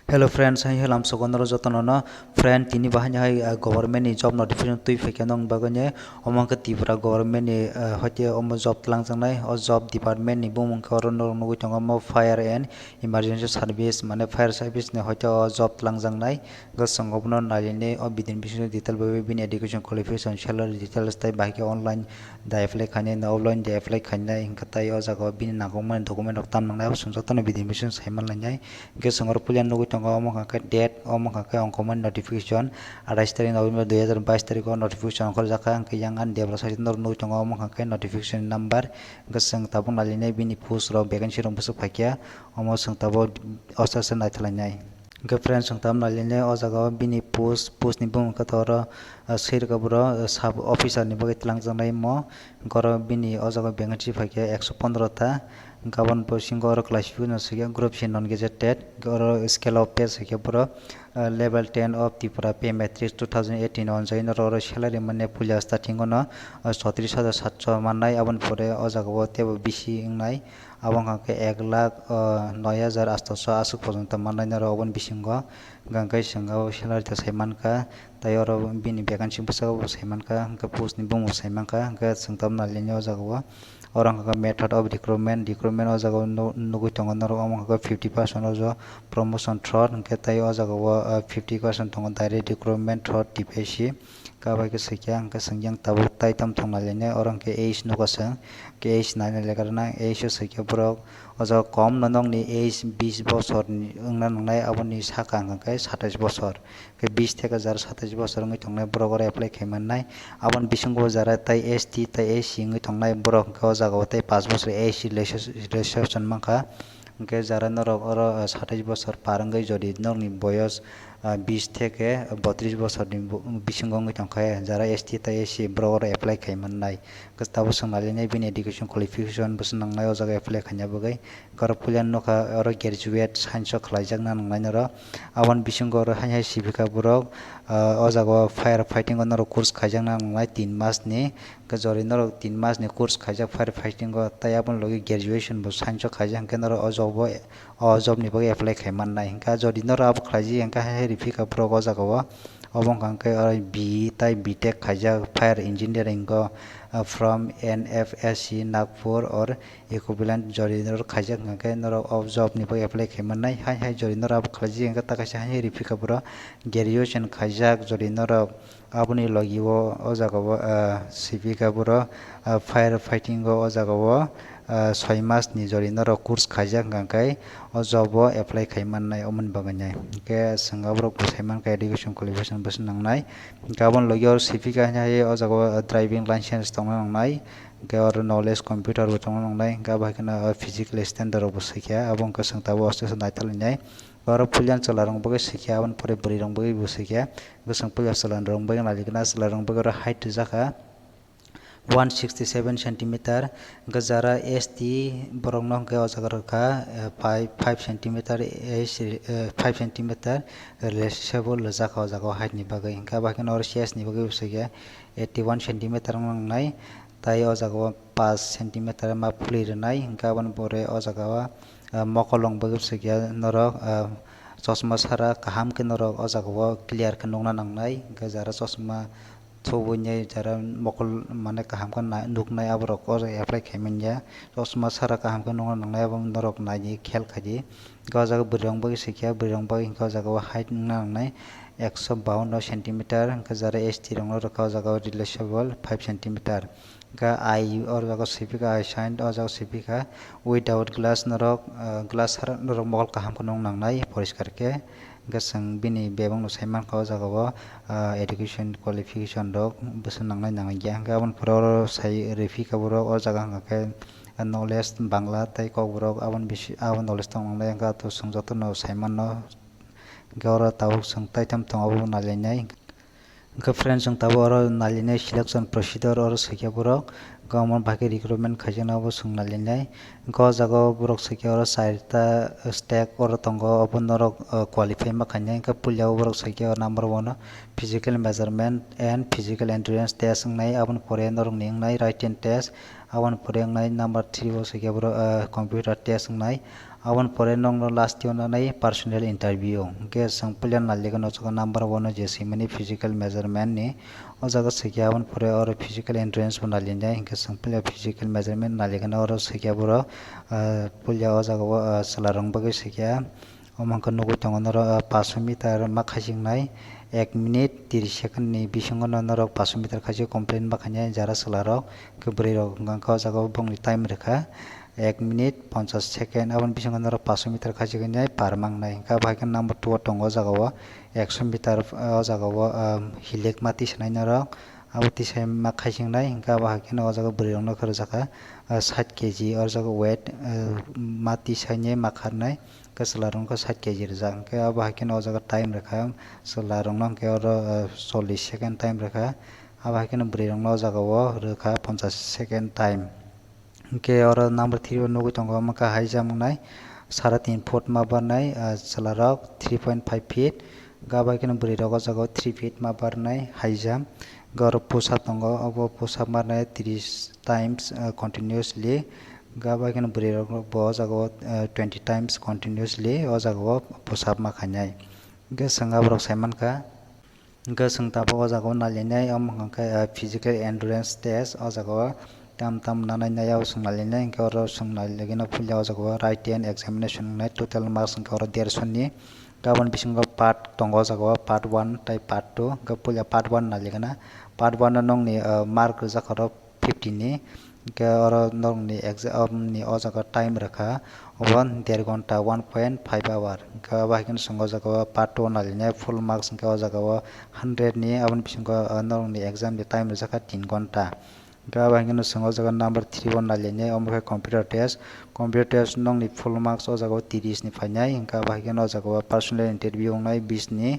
Hello friends, hai helam sokondro jotono friend tini bahanya hai government ni job notification tui feke nong baganye omang ke tipura government ni hoite omo job tlang jangnai o job department ni bumung ke oron nugui tongo mo fire and emergency service mane fire service ni hoite o job tlang jangnai gosong obno naline o bidin bising detail baby bin education qualification salary details tai bahike online da apply khane na offline da apply khane hingka tai o jaga bin nagongman document ok tam nangnai sungjaktono bidin bising saiman lainai gesong or pulian nugui tongo omo ke date omo ke ongkoman notification 28 tarik November 2022 tarik notification ongkol jaka angke yang an develop site nor nugui tongo omo ke notification number gesong tabung naline bini post ro vacancy ro busuk phakia omo sung tabo osasa naithlainai ke friends sung tam naline o jaga bini post ni bung ka tor sir ka bro sub officer ni bagai tlang jangnai mo goro bini o jaga vacancy phakia 115 ta gabon posingo oro classification sike group C non gazetted goro scale of pay sike bro level 10 of Tripura pay matrix 2018 on jain oro salary manne pulia starting ono 36700 mannai abon pore o jaga o tebo bisi ingnai abong ke 1,09,800 asuk porjonto mannai naro abon bisingo gangkai singa salary ta saimanka tai oro bini vacancy busako saimanka ke post ni bung saimanka ke sungtam nalini o jaga o orang ka method of recruitment o jaga nugui tongo naro among ka 50% ojo promotion through ke tai o jaga o 50% tongo direct recruitment through TPC ka bai ke sikya ang ka sangyang tabu tai tam thong nalene orang ke age nukasa ke age nai lekarna age sikya borok o jaga kom nonong ni age 20 বছর ungna nangnai aboni saka angkai 27 বছর ke 20 থেকে jar 27 বছর ngai tongnai borok apply khaimannai abon bisingo jara tai ST tai AC ngai tongnai borok ka jaga tai 5 বছর AC registration mangka ke jara norok oro 27 বছর parangai jodi norni boyos 20 থেকে 32 বছর ni bisingo ngai tongkha jara ST tai AC borok apply khaimannai kastabo sangnalinai bin education qualification busung nangnai o jaga apply khanya bagai kor pulian noka oro graduate science o khlaijak na nangnai naro abon bisingo oro hai CV ka borok o jaga fire fighting o naro course khaijak na nangnai 3 mas ni ke jori naro 3 mas ni course khaijak fire fighting o tai abon logi graduation bo science o khaijak ke naro o job ni bagai apply khaimannai hingka jodi naro ab khlaiji hingka hai rifi ka borok o jaga o obong kangke BE tai BTech khaijak fire engineering go from NFSC Nagpur or equivalent jori nor khaijak ngake nor of job ni bagai apply khaimannai hai jori nor ab khlaiji hingka takasa hai rifi ka boro graduation khaijak jori nor aboni logi o jaga o CV ka boro fire fighting o jaga o 6 mas ni jori noro course khaijak ngkai o job o apply khaimannai omon baganai ke sangabro kusaiman ka education qualification bus nangnai gabon logi or CV ka hai o jaga driving license tongna nangnai ke or knowledge computer bo tongna nangnai ga ba kana physical standard bo sikya abong ka sangtabo ostation naitalnai oro pulian chalarong bagai sikya abon pore buri rong bagai bo sikya gusang pulia chalarong bagai nalikna chalarong bagai height jaka 167 cm gajara ST borok no ke o jaga ka 5 cm 5 cm reachable jaka o jaga height ni bagai hingka bakin or CS ni bagai usage 81 cm nangnai tai o jaga 5 cm ma puli rnai hingka ban bore o jaga mokolong bagai usage norok chosma sara kaham ke norok o jaga clear ke nongna nangnai gajara chosma thobonye jara mokol mane kaham ka nuknai aborok o apply khaimanya chosma sara kaham ka nongna nangnai abong norok naini khel khaji ga jaga burong bagi sikya burong bagi hingka jaga height nangnai 152 cm hingka jara ST rong rokha jaga reachable 5 cm ga I or jaga CV ka I signed o jaga CV ka without glass norok glass sara norok mokol kaham ka nong nangnai poriskar ke gasang bini bebang no saiman ka jaga o education qualification rok busan nangnai nangai gabon poro sai refi ka boro o jaga ngake knowledge bangla tai kok borok abon knowledge tong nangnai ga to sungjato no saiman no gora tawuk sung tai tam tong abo nalinai ke friends sung tabo oro nalinai selection procedure oro sakya borok gamon baki recruitment khaijana bo sung nalinai go jaga borok sakya oro saita stack oro tongo obo norok qualify ma khanya ka pulya borok sakya number 1 physical measurement and physical endurance test ngai abon pore norok ningnai written test abon pore ngai number 3 bo sakya borok computer test ngai abon pore nong no last year na nai personal interview ke sangpulya nalega no chaka number 1 je simani physical measurement ni o jaga sikya abon pore or physical endurance bo nalinja ke sangpulya physical measurement nalega no or sikya boro pulya o jaga salarong bage sikya omangka nugo tongo noro 500 meter makhasing nai 1 minute 30 second ni bisingo norok 500 meter khaji complain bakhanya jara salarok ke bri rok gangka jaga bongni time rekha 1 minute 50 second abon bisingo norok 500 meter khaji ganyai parmang nai ka bhakan number 2 tongo jaga o 100 meter o jaga o hilek mati sanai norok abo tisai makhasing nai ka bhakan o jaga bri rok no khara jaka 60 kg or jaga weight mati saine makharnai ke salarong ko 60 kg rijak ke abo hakin o jaga time rekha salarong nang ke oro 40 second time rekha abo hakin bri rong no jaga o rekha 50 second time ke oro number 3 nugu tongo maka haijam nai 3.5 foot ma barnai salarok 3.5 feet gaba hakin bri rok o jaga 3 feet ma barnai haijam gor push up tongo abo push up marnai 30 times continuously gaba kan bri rok bo jago 20 times continuously o jago push up makhanyai ge sanga brok saiman ka ge sangta bo o jago nalinai ka physical endurance test o jago tam nanai naya sangnalinai ke oro sangnaligi na phulya o jago written examination nai total marks ke oro 150 ni gabon bisingo part tongo jago part 1 tai part 2 ge phulya part 1 naligana part 1 nong ni mark jakaro 50 ni ke oro nong ni exam ni o jaga time rakha 1.5 ghonta 1.5 hour ka bahikin songo jaga part 2 naline full marks ke o jaga 100 ni abon bisingo nong ni exam ni time jaka 3 ghonta ka bahikin songo jaga number 3 on naline omke computer test nong ni full marks o jaga 30 ni phainai ka bahikin o jaga personal interview nai 20 ni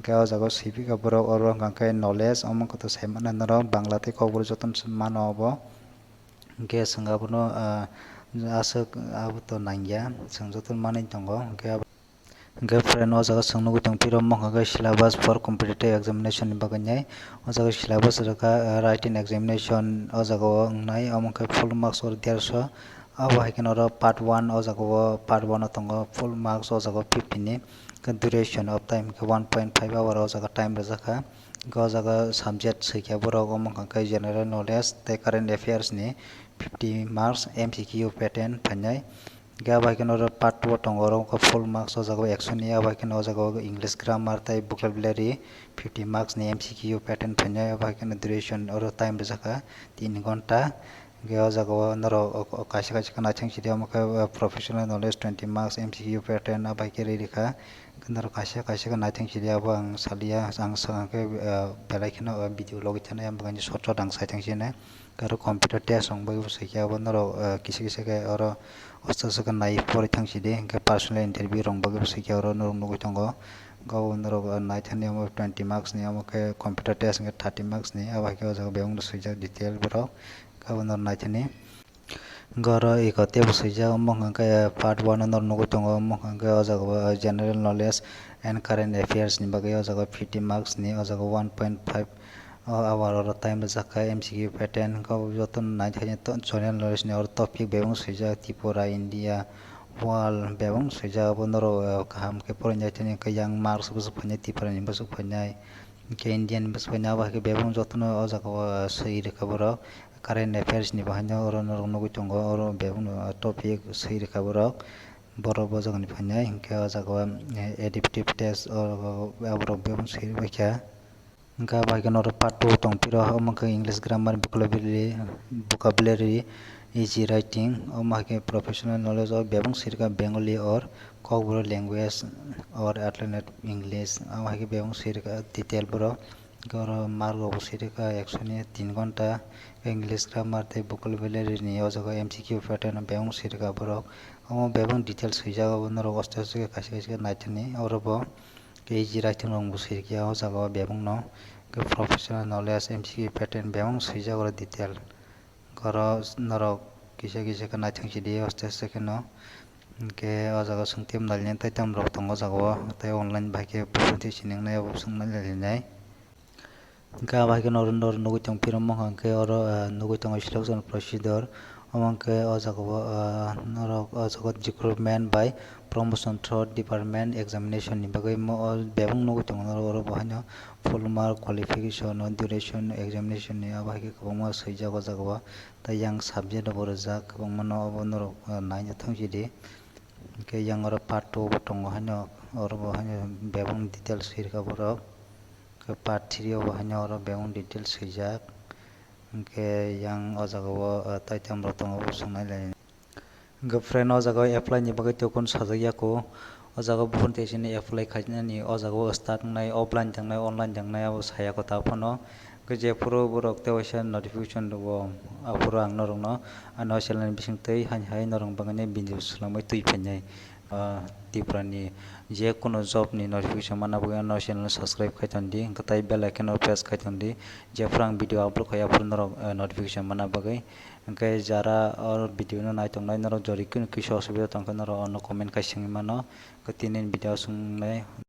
ka o jaga cv ka borok oro gangkai knowledge omko to saimana noro banglate kobor joton mano obo ke sangabono asok abo to nangya sangjoton manai tongo ke friend o jaga sangnugu tong piro mokha syllabus for competitive examination ni baganyai o jaga syllabus raka writing examination o jaga ngnai amongka full marks or 150 abo hakin oro part 1 o jaga part 1 tongo full marks o jaga 50 ni duration of time ke 1.5 hour o jaga time rajaka o jaga subject sikya borok amongka general knowledge tei current affairs ni 50 marks MCQ pattern phainai gaba ken oro part 2 tongo oro full marks o jaga 100 ni aba ken o jaga english grammar tai vocabulary 50 marks ni MCQ pattern phainai aba ken duration oro time rajaka 3 ghonta ge o jaga noro kaisa kana changsi amka professional knowledge 20 marks MCQ pattern aba ke rika noro kaisa kana changsi abo ang salia ang sangke belai ken video logi thana am bangani short ang sai changsi na karo computer test ong bai usai abo noro kisi ke oro ostasa nai pore thangsi de ke personal interview rong bai usai oro noro nugo tongo go noro nai thani amo 20 marks ni amo ke computer test ke 30 marks ni aba ke o jaga beung suija detail bro go noro nai thani goro ikote busaija mong ka part 1 nor nugo tongo mong ka o jaga general knowledge and current affairs ni bagai o jaga 50 marks ni o jaga 1.5 hour or time jaka MCQ pattern ko joton nai thani to general knowledge ni or topic beung suija Tripura India wall beung suija bonoro kaham ke pornya thani ka yang marks bu phanya Tripura ni bu phanya ke Indian bu phanya ba ke beung joton o jaga sei rekaboro current affairs ni bahanya oro nugo tongo oro beung topic sei rekaboro boro bojong ni phanya ke o jaga adaptive test or abro beung sei bakya ga bagian oro part 2 tong piro amka english grammar vocabulary easy writing amake professional knowledge of bebong sirka bengali or kokbro language or alternate english amake bebong sirka detail bro goro margo sirka 103 ghonta english grammar te vocabulary ni o jaga MCQ pattern bebong sirka bro amo bebong details hijaga bonoro ostase kaise naithani orobo easy writing rong busirkia o jaga bebong no ke professional knowledge MCQ pattern bebong suija oro detail goro noro kisa ka naithang sidi oste no ke o jaga sungtim nalien tai tam rok tongo jaga tai online bhaike puti sining na ob sungna lelinai ga bhaike nor nugo tong pirom ke oro nugo tong selection procedure amangke o jaga o norok o jaga recruitment by promotion through department examination ni bagui bebang nugui tongo oro bo haino full mark qualification duration examination ni abo haike kwbangma swijak o jaga o tei yang subject bo rijak kwbangma no abo norok naina tongchidi hingke yang oro part 2 bo tongo haino oro bo haino bebang details sirika borok part 3 o bo haino oro bebang details swijak hingke yang o jaga o taitam rok tongo bo songnai friend o jaga apply ni bagui tokon sajak yako o jaga buphon tesini apply khainani o jaga start wngnai offline tangnai online tangnai abo sayako taphano jefuru borok tewaisa notification rwo afuru ang norok no ano selani bisingtwi haini norok bagani video swlamui tuifainai tiprani je kono job ni notification mana bagui ano channel subscribe khaitondi hingke tai bell icon o press khaitondi jefuru ang video upload khai afuru norok notification mana bagui hingke jara o video no naitongnai norok jori kisa osubida tongkha norok comment kai singui mano tini video sungnai.